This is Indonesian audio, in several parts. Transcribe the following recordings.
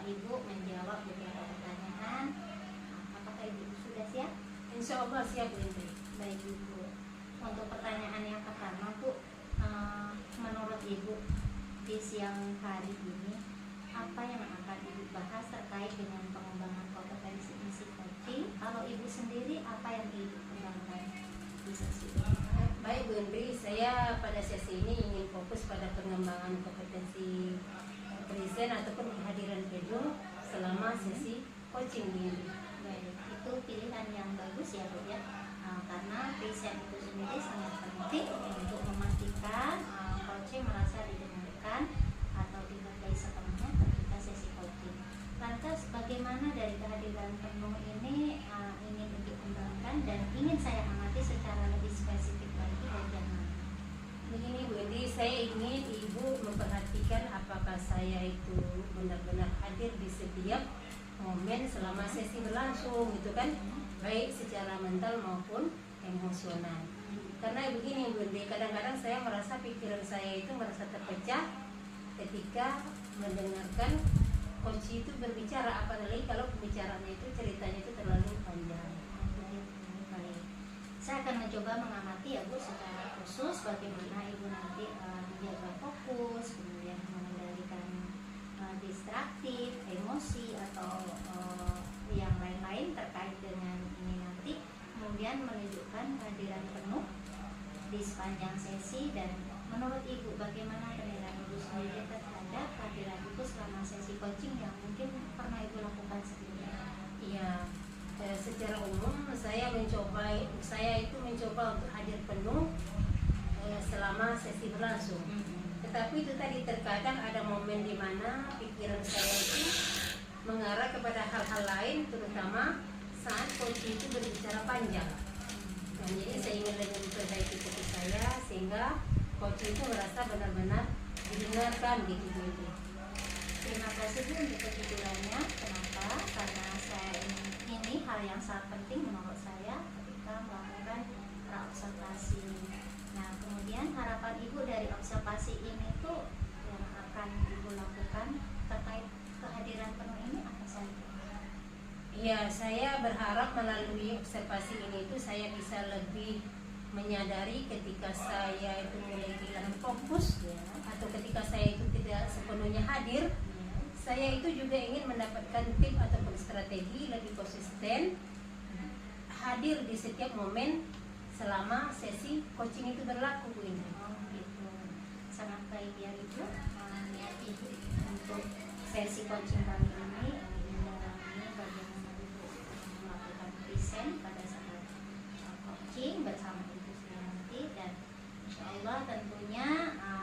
Ibu menjawab beberapa pertanyaan. Apakah Ibu sudah siap? Insya Allah siap Bu Indri. Baik Ibu. Untuk pertanyaan yang pertama Bu, menurut Ibu di siang hari ini apa yang akan Ibu bahas terkait dengan pengembangan kompetensi isi coaching? Kalau Ibu sendiri apa yang Ibu kembangkan di sesi ini? Baik Bu Indri, saya pada sesi ini ingin fokus pada pengembangan kompetensi present ataupun kehadiran penuh selama sesi coaching Bu Indri. Baik, itu pilihan yang bagus ya Bu ya. Karena present itu sendiri sangat penting untuk memastikan coach merasa didengarkan atau dihargai sepenuhnya ketika sesi coaching. Lantas bagaimana dari kehadiran penuh ini ingin Ibu kembangkan dan ingin saya amati secara lebih spesifik lagi bagian mana? Begini Bu Indri, saya ingin Ibu memperhatikan apakah saya itu benar-benar hadir di setiap momen selama sesi berlangsung gitu kan, baik secara mental maupun emosional. Karena begini Bu Indri, kadang-kadang saya merasa pikiran saya itu merasa terpecah ketika mendengarkan coach itu berbicara, apalagi kalau pembicaraannya itu ceritanya itu terlalu panjang. Baik, saya akan mencoba mengamati ya Bu secara khusus bagaimana Ibu nanti menjaga fokus, kemudian mengendalikan distraktif, emosi atau yang lain-lain terkait dengan ini nanti, kemudian menunjukkan kehadiran penuh di sepanjang sesi. Dan menurut Ibu bagaimana penilaian Ibu sendiri terhadap kehadiran Ibu selama sesi coaching yang mungkin pernah Ibu lakukan sebelumnya? Iya, secara umum saya itu mencoba untuk hadir penuh selama sesi berlangsung. Tetapi itu tadi terkadang ada momen di mana pikiran saya itu mengarah kepada hal-hal lain, terutama saat coach itu berbicara panjang. Dan jadi saya ingin lebih memperbaiki fokus saya sehingga coach itu merasa benar-benar didengarkan gitu Bu. Terima kasih Bu untuk kejujurannya. Kenapa? Karena ini hal yang sangat penting menurut saya ketika melakukan observasi. Nah, kemudian harapan Ibu dari observasi ini tuh yang akan Ibu lakukan terkait kehadiran penuh ini apa saja? Iya, saya berharap melalui observasi ini itu saya bisa lebih menyadari ketika saya itu mulai kehilangan fokus atau ketika saya itu tidak sepenuhnya hadir. Saya itu juga ingin mendapatkan tip ataupun strategi lebih konsisten hadir di setiap momen selama sesi coaching itu berlaku Bu Indri. Gitu. Sangat baik ya Ibu. Niat Ibu untuk sesi coaching kali ini mendalami bagaimana Ibu melakukan present pada saat coaching bersama Ibu nanti, dan insya Allah tentunya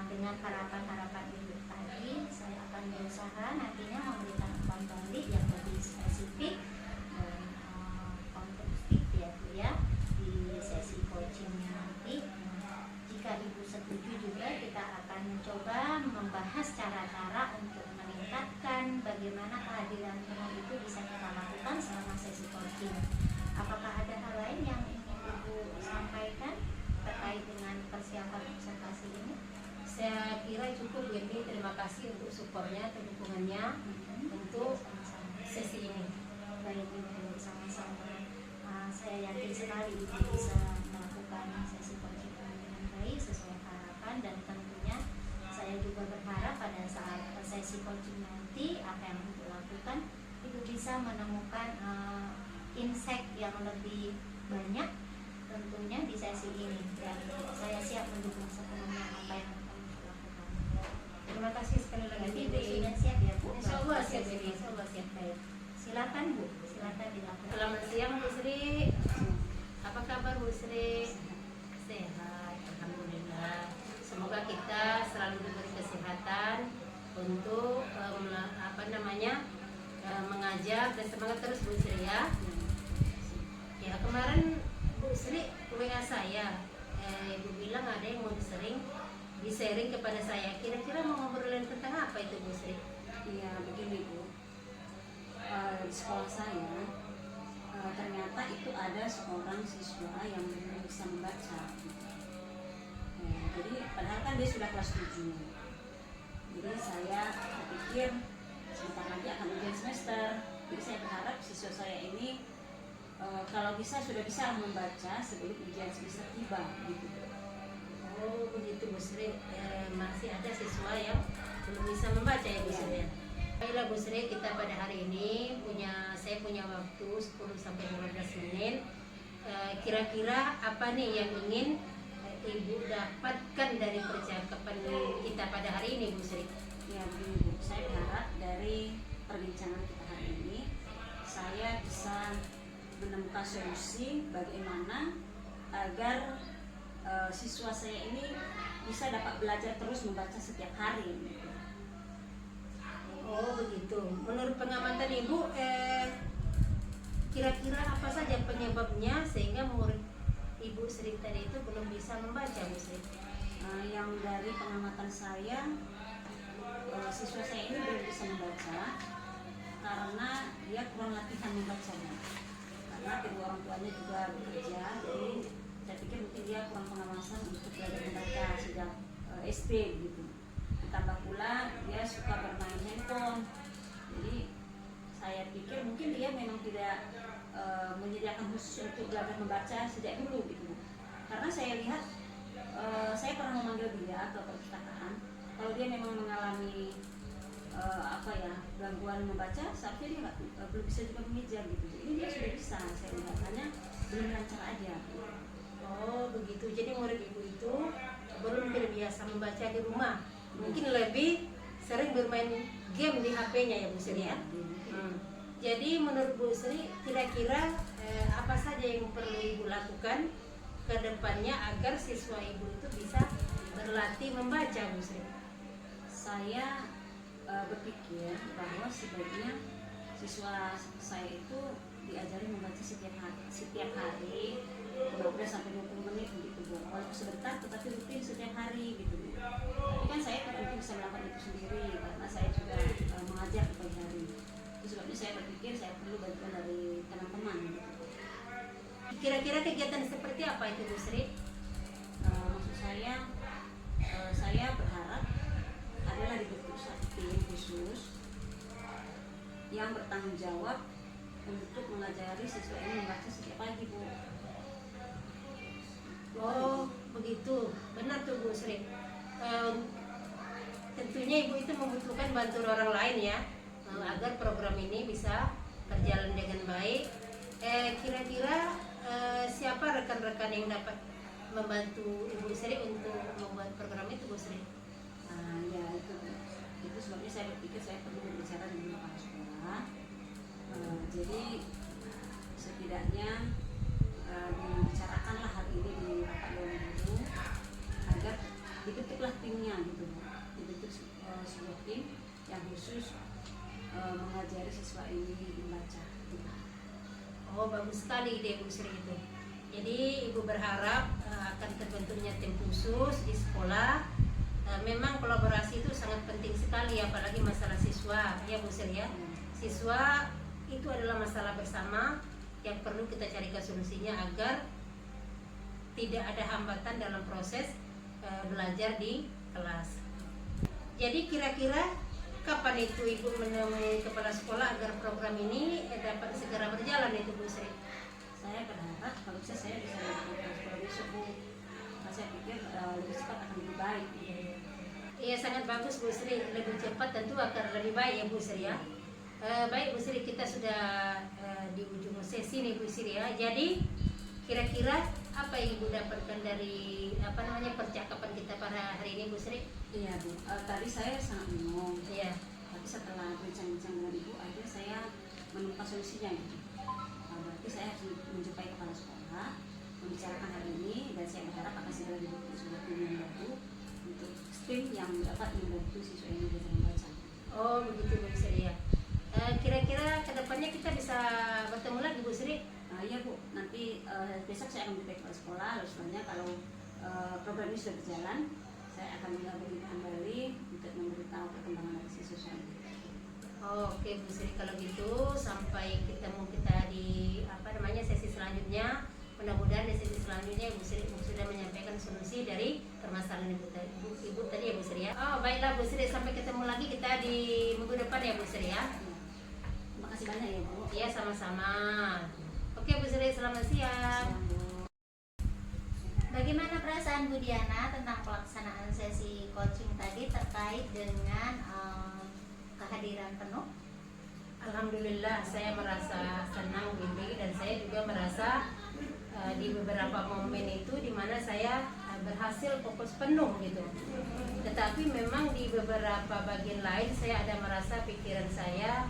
dengan harapan-harapan Ibu tadi saya akan berusaha nantinya memberikan umpan balik yang lebih spesifik dan konstruktif ya Bu ya di sesi coachingnya nanti. Jika Ibu setuju juga kita akan mencoba membahas cara-cara untuk meningkatkan bagaimana kehadiran penuh itu bisa kita lakukan selama sesi coaching. Apakah ada hal lain yang ingin Ibu sampaikan terkait dengan persiapan observasi ini? Saya kira cukup Bu Indri, terima kasih untuk supportnya atau dukungannya untuk sesi ini. Baik Ibu, sama-sama. Saya yakin sekali Ibu bisa melakukan sesi coaching dengan baik sesuai harapan, dan tentunya saya juga berharap pada saat sesi coaching nanti apa yang Ibu lakukan Ibu bisa menemukan insight yang lebih banyak tentunya di sesi ini, dan saya siap mendukung sepenuhnya apa yang akan Ibu lakukan. Terima kasih sekali lagi Bu Ibu Indri. sudah siap ya Bu? Insya Allah siap Bu Indri, insya Allah siap. Baik. Silakan Bu, silakan dilakukan. Selamat siang Bu Sri. Apa kabar Bu Sri? Sehat, alhamdulillah. Semoga kita selalu diberi kesehatan untuk mengajar dan semangat terus Bu Sri ya. Ya, kemarin Bu Sri WA saya, Ibu bilang ada yang mau di-sharing kepada saya. Kira-kira mau ngobrolin tentang apa itu Bu Sri? Iya, begini Bu. Di sekolah saya ternyata itu ada seorang siswa yang belum bisa membaca. Jadi padahal kan dia sudah kelas 7. Jadi saya berpikir sebentar lagi akan ujian semester. Jadi saya berharap siswa saya ini kalau bisa sudah bisa membaca sebelum ujian semester tiba gitu. Oh begitu Bu Sri. Masih ada siswa yang belum bisa membaca ya Bu Sri. Baiklah Bu Sri, kita pada hari ini saya punya waktu 10 sampai 15 menit. Kira-kira apa nih yang ingin Ibu dapatkan dari percakapan kita pada hari ini Bu Sri? Ya begini Bu, saya berharap dari perbincangan kita hari ini saya bisa menemukan solusi bagaimana agar siswa saya ini bisa dapat belajar terus membaca setiap hari. Oh begitu. Menurut pengamatan Ibu, kira-kira apa saja penyebabnya sehingga murid Ibu Sri tadi itu belum bisa membaca Bu Sri? Yang dari pengamatan saya, siswa saya ini belum bisa membaca karena dia kurang latihan membacanya. Karena kedua orang tuanya juga bekerja, jadi saya pikir mungkin dia kurang pengawasan untuk belajar membaca sejak SD gitu. Ditambah pula dia suka bermain handphone, jadi saya pikir mungkin dia memang tidak menyediakan khusus untuk belajar membaca sejak dulu gitu. Karena saya lihat, saya pernah memanggil dia ke perpustakaan, kalau dia memang mengalami gangguan membaca, seharusnya dia belum bisa juga mengejar gitu. Ini dia sudah bisa, saya lihat, hanya belum lancar aja. Oh begitu. Jadi murid Ibu itu belum terbiasa membaca di rumah. Mungkin lebih sering bermain game di HP-nya ya Bu Sri ya. Jadi menurut Bu Sri, kira-kira apa saja yang perlu Ibu lakukan ke depannya agar siswa Ibu itu bisa berlatih membaca Bu Sri? Saya berpikir bahwa sebaiknya siswa saya itu diajari membaca setiap hari 15 sampai 20 menit begitu Bu. Walaupun sebentar tetapi rutin setiap hari gitu Bu. Tapi kan saya tidak mungkin bisa melakukan itu sendiri karena saya juga mengajar di pagi hari. Itu sebabnya saya berpikir saya perlu bantuan dari teman-teman gitu. Kira-kira kegiatan seperti apa itu Bu Sri? Maksud saya berharap adalah dibentuk satu tim khusus yang bertanggung jawab untuk mengajari siswa ini membaca setiap pagi Bu. Oh begitu, benar tuh Bu Sri. Tentunya Ibu itu membutuhkan bantuan orang lain ya, agar program ini bisa berjalan dengan baik. Kira-kira siapa rekan-rekan yang dapat membantu Ibu Sri untuk membuat program itu Bu Sri? Ya itu sebabnya saya berpikir saya perlu berbicara dengan kepala sekolah. Jadi setidaknya dibicarakanlah hal ini di rapat dewan guru agar dibentuklah timnya gitu, dibentuk sebuah tim yang khusus mengajari siswa ini membaca. Oh bagus sekali ide Bu Sri itu. Jadi Ibu berharap akan terbentuknya tim khusus di sekolah. Memang kolaborasi itu sangat penting sekali, apalagi masalah siswa ya Bu Sri ya. Siswa itu adalah masalah bersama yang perlu kita carikan solusinya agar tidak ada hambatan dalam proses belajar di kelas. Jadi kira-kira kapan itu Ibu menemui kepala sekolah agar program ini dapat segera berjalan itu Bu Sri? Saya berharap kalau bisa saya bisa melakukan sekolah besok Bu. Saya pikir lebih cepat akan lebih baik. Iya sangat bagus Bu Sri, lebih cepat tentu akan lebih baik ya Bu Sri ya. Baik Bu Sri, kita sudah di ujung sesi nih Bu Sri ya. Jadi kira-kira apa yang Ibu dapatkan dari percakapan kita pada hari ini Bu Sri? Iya Bu, tadi saya sangat bingung. Iya. Tapi setelah bincang-bincang dengan Ibu, akhirnya saya menemukan solusinya gitu. Berarti saya harus menjumpai kepala sekolah, membicarakan hal ini, dan saya berharap akan segera dibentuk sebuah tim yang baru untuk tim yang dapat membantu siswa ini belajar membaca. Oh begitu Bu Sri ya. Kira-kira kedepannya kita bisa bertemu lagi Bu Sri? Iya Bu, nanti besok saya akan menjumpai kepala sekolah, lalu selanjutnya kalau program ini sudah berjalan, saya akan menghubungi kembali untuk memberitahu perkembangan dari siswa saya. Oke Bu Sri, kalau gitu sampai ketemu kita di sesi selanjutnya. mudah-mudahan di sesi selanjutnya Ibu Sri sudah menyampaikan solusi dari permasalahan Ibu tadi ya Bu Sri ya. Oh baiklah Bu Sri, sampai ketemu lagi kita di minggu depan ya Bu Sri ya. Terima kasih banyak ya Bu. Iya sama-sama. Oke Bu Sri, selamat siang. Siang, Bu. Bagaimana perasaan Bu Diana tentang pelaksanaan sesi coaching tadi terkait dengan kehadiran penuh? Alhamdulillah saya merasa senang Windy, dan saya juga merasa di beberapa momen itu dimana saya berhasil fokus penuh gitu. Tetapi memang di beberapa bagian lain saya ada merasa pikiran saya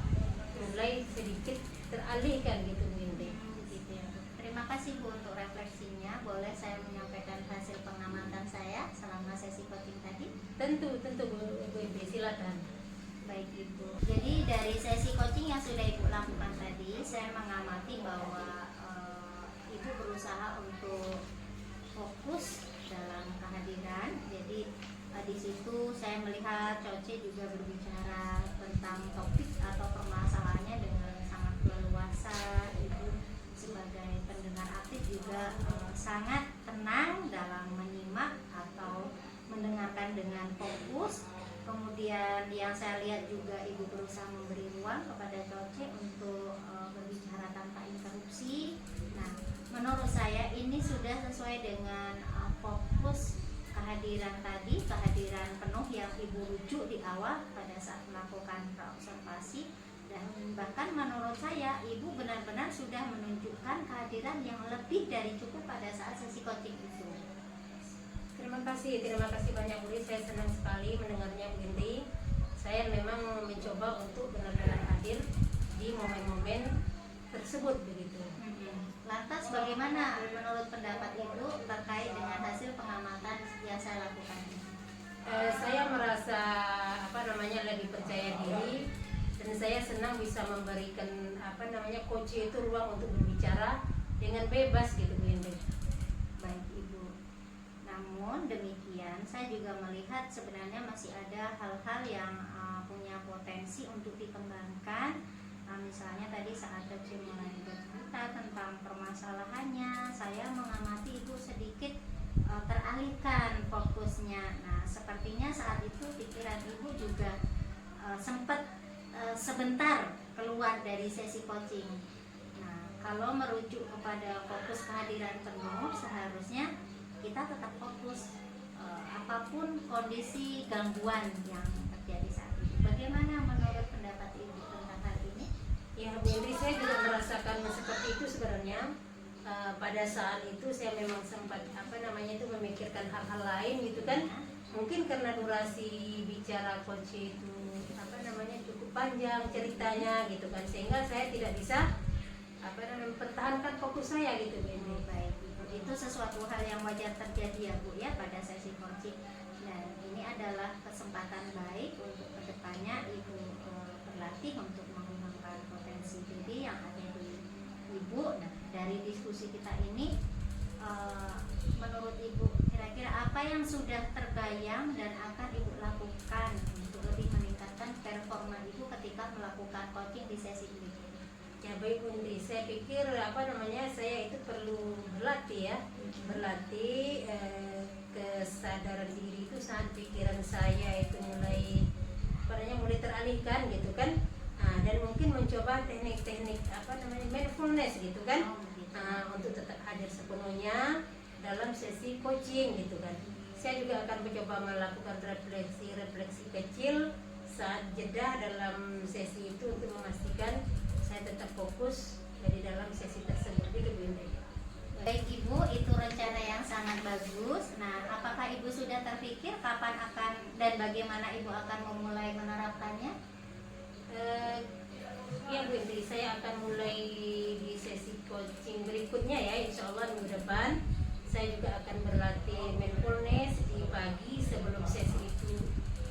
mulai sedikit teralihkan gitu Windy. Gitu ya, Bu. Terima kasih Bu untuk refleksinya. Boleh saya menyampaikan hasil pengamatan saya selama sesi coaching tadi? Tentu Bu Windy, silakan. Baik Ibu. Jadi dari sesi coaching yang sudah Ibu lakukan tadi, saya mengamati bahwa Ibu berusaha untuk fokus dalam kehadiran. Jadi di situ saya melihat Coce juga berbicara tentang topik atau permasalahannya dengan sangat leluasa. Ibu sebagai pendengar aktif juga sangat tenang dalam menyimak atau mendengarkan dengan fokus. Kemudian yang saya lihat juga Ibu berusaha memberi ruang kepada Coce untuk berbicara tanpa interupsi. Nah, menurut saya ini sudah sesuai dengan fokus kehadiran tadi, kehadiran penuh yang Ibu rujuk di awal pada saat melakukan observasi. Dan bahkan menurut saya Ibu benar-benar sudah menunjukkan kehadiran yang lebih dari cukup pada saat sesi coaching itu. Terima kasih banyak Bu. Saya senang sekali mendengarnya Bu Inti. Saya memang mencoba untuk benar-benar hadir di momen-momen tersebut begitu. Lantas bagaimana menurut pendapat Ibu terkait dengan hasil pengamatan yang saya lakukan ini? Saya merasa lebih percaya diri, dan saya senang bisa memberikan coach itu ruang untuk berbicara dengan bebas gitu Bu Inti. Baik Ibu. Namun demikian saya juga melihat sebenarnya masih ada hal-hal yang punya potensi untuk dikembangkan. Misalnya tadi saat Coach mulai bercerita tentang permasalahannya, saya mengamati Ibu sedikit teralihkan fokusnya. Nah, sepertinya saat itu pikiran Ibu juga sempat sebentar keluar dari sesi coaching. Nah, kalau merujuk kepada fokus kehadiran penuh, seharusnya kita tetap fokus apapun kondisi gangguan yang terjadi saat ini. Bagaimana menurut pendapat Ibu tentang hal ini? Ya Bu Indri, saya juga merasakan seperti itu sebenarnya. Pada saat itu saya memang sempat memikirkan hal-hal lain gitu kan. Mungkin karena durasi bicara coach itu cukup panjang ceritanya gitu kan, sehingga saya tidak bisa mempertahankan fokus saya gitu Bu Indri. Baik Ibu, itu sesuatu hal yang wajar terjadi ya Bu ya pada sesi coaching. Dan ini adalah kesempatan baik untuk kedepannya Ibu berlatih untuk mengembangkan potensi diri yang ada di Ibu. Nah, dari diskusi kita ini menurut Ibu kira-kira apa yang sudah terbayang dan akan Ibu lakukan untuk lebih meningkatkan performa Ibu ketika melakukan coaching di sesi ini? Ya baik Bu Indri, saya pikir saya itu perlu berlatih ya, berlatih kesadaran diri itu saat pikiran saya itu mulai teralihkan gitu kan. Dan mungkin mencoba teknik-teknik mindfulness gitu kan, untuk tetap hadir sepenuhnya dalam sesi coaching gitu kan. Saya juga akan mencoba melakukan refleksi kecil saat jeda dalam sesi itu untuk memastikan saya tetap fokus di dalam sesi tersebut gitu Bu Indri. Baik Ibu, itu rencana yang sangat bagus. Nah, apakah Ibu sudah terpikir kapan akan dan bagaimana Ibu akan memulai menerapkannya? Ya Bu Indri, saya akan mulai di sesi coaching berikutnya ya, insya Allah minggu depan. Saya juga akan berlatih mindfulness di pagi sebelum sesi itu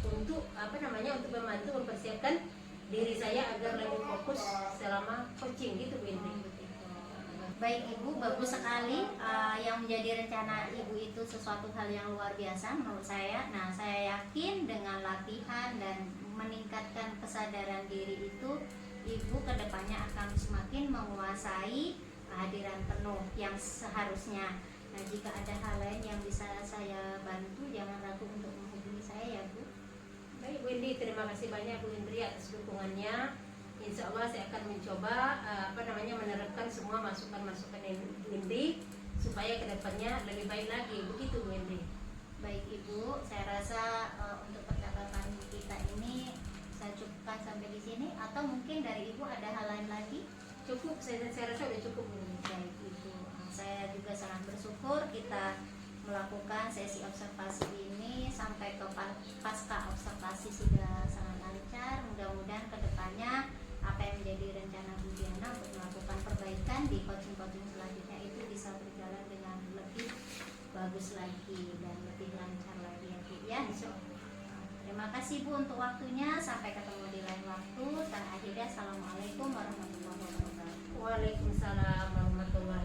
untuk untuk membantu mempersiapkan diri saya agar lebih fokus selama coaching gitu Bu Indri. Baik Ibu, bagus sekali. Yang menjadi rencana Ibu itu sesuatu hal yang luar biasa menurut saya. Nah, saya yakin dengan latihan dan meningkatkan kesadaran diri itu, Ibu kedepannya akan semakin menguasai kehadiran penuh yang seharusnya. Nah, jika ada hal lain yang bisa saya bantu, jangan ragu untuk menghubungi saya ya Bu. Baik Bu Indi, terima kasih banyak Bu Indri atas dukungannya. Insya Allah saya akan mencoba menerapkan semua masukan-masukan Bu Indri supaya kedepannya lebih baik lagi. Begitu Bu Indri. Baik Ibu, saya rasa untuk percakapan kita ini saya cukupkan sampai di sini, atau mungkin dari Ibu ada hal lain lagi? Cukup, saya rasa sudah cukup Bu Indri. Baik Ibu, saya juga sangat bersyukur kita melakukan sesi observasi ini sampai ke pasca observasi sudah sangat lancar. Mudah-mudahan kedepannya apa yang menjadi rencana Bu Diana untuk melakukan perbaikan di coaching-coaching selanjutnya itu bisa berjalan dengan lebih bagus lagi dan lebih lancar lagi ya Bu ya. Terima kasih Bu untuk waktunya, sampai ketemu di lain waktu. Dan akhirnya assalamualaikum warahmatullahi wabarakatuh. Waalaikumsalam warahmatullahi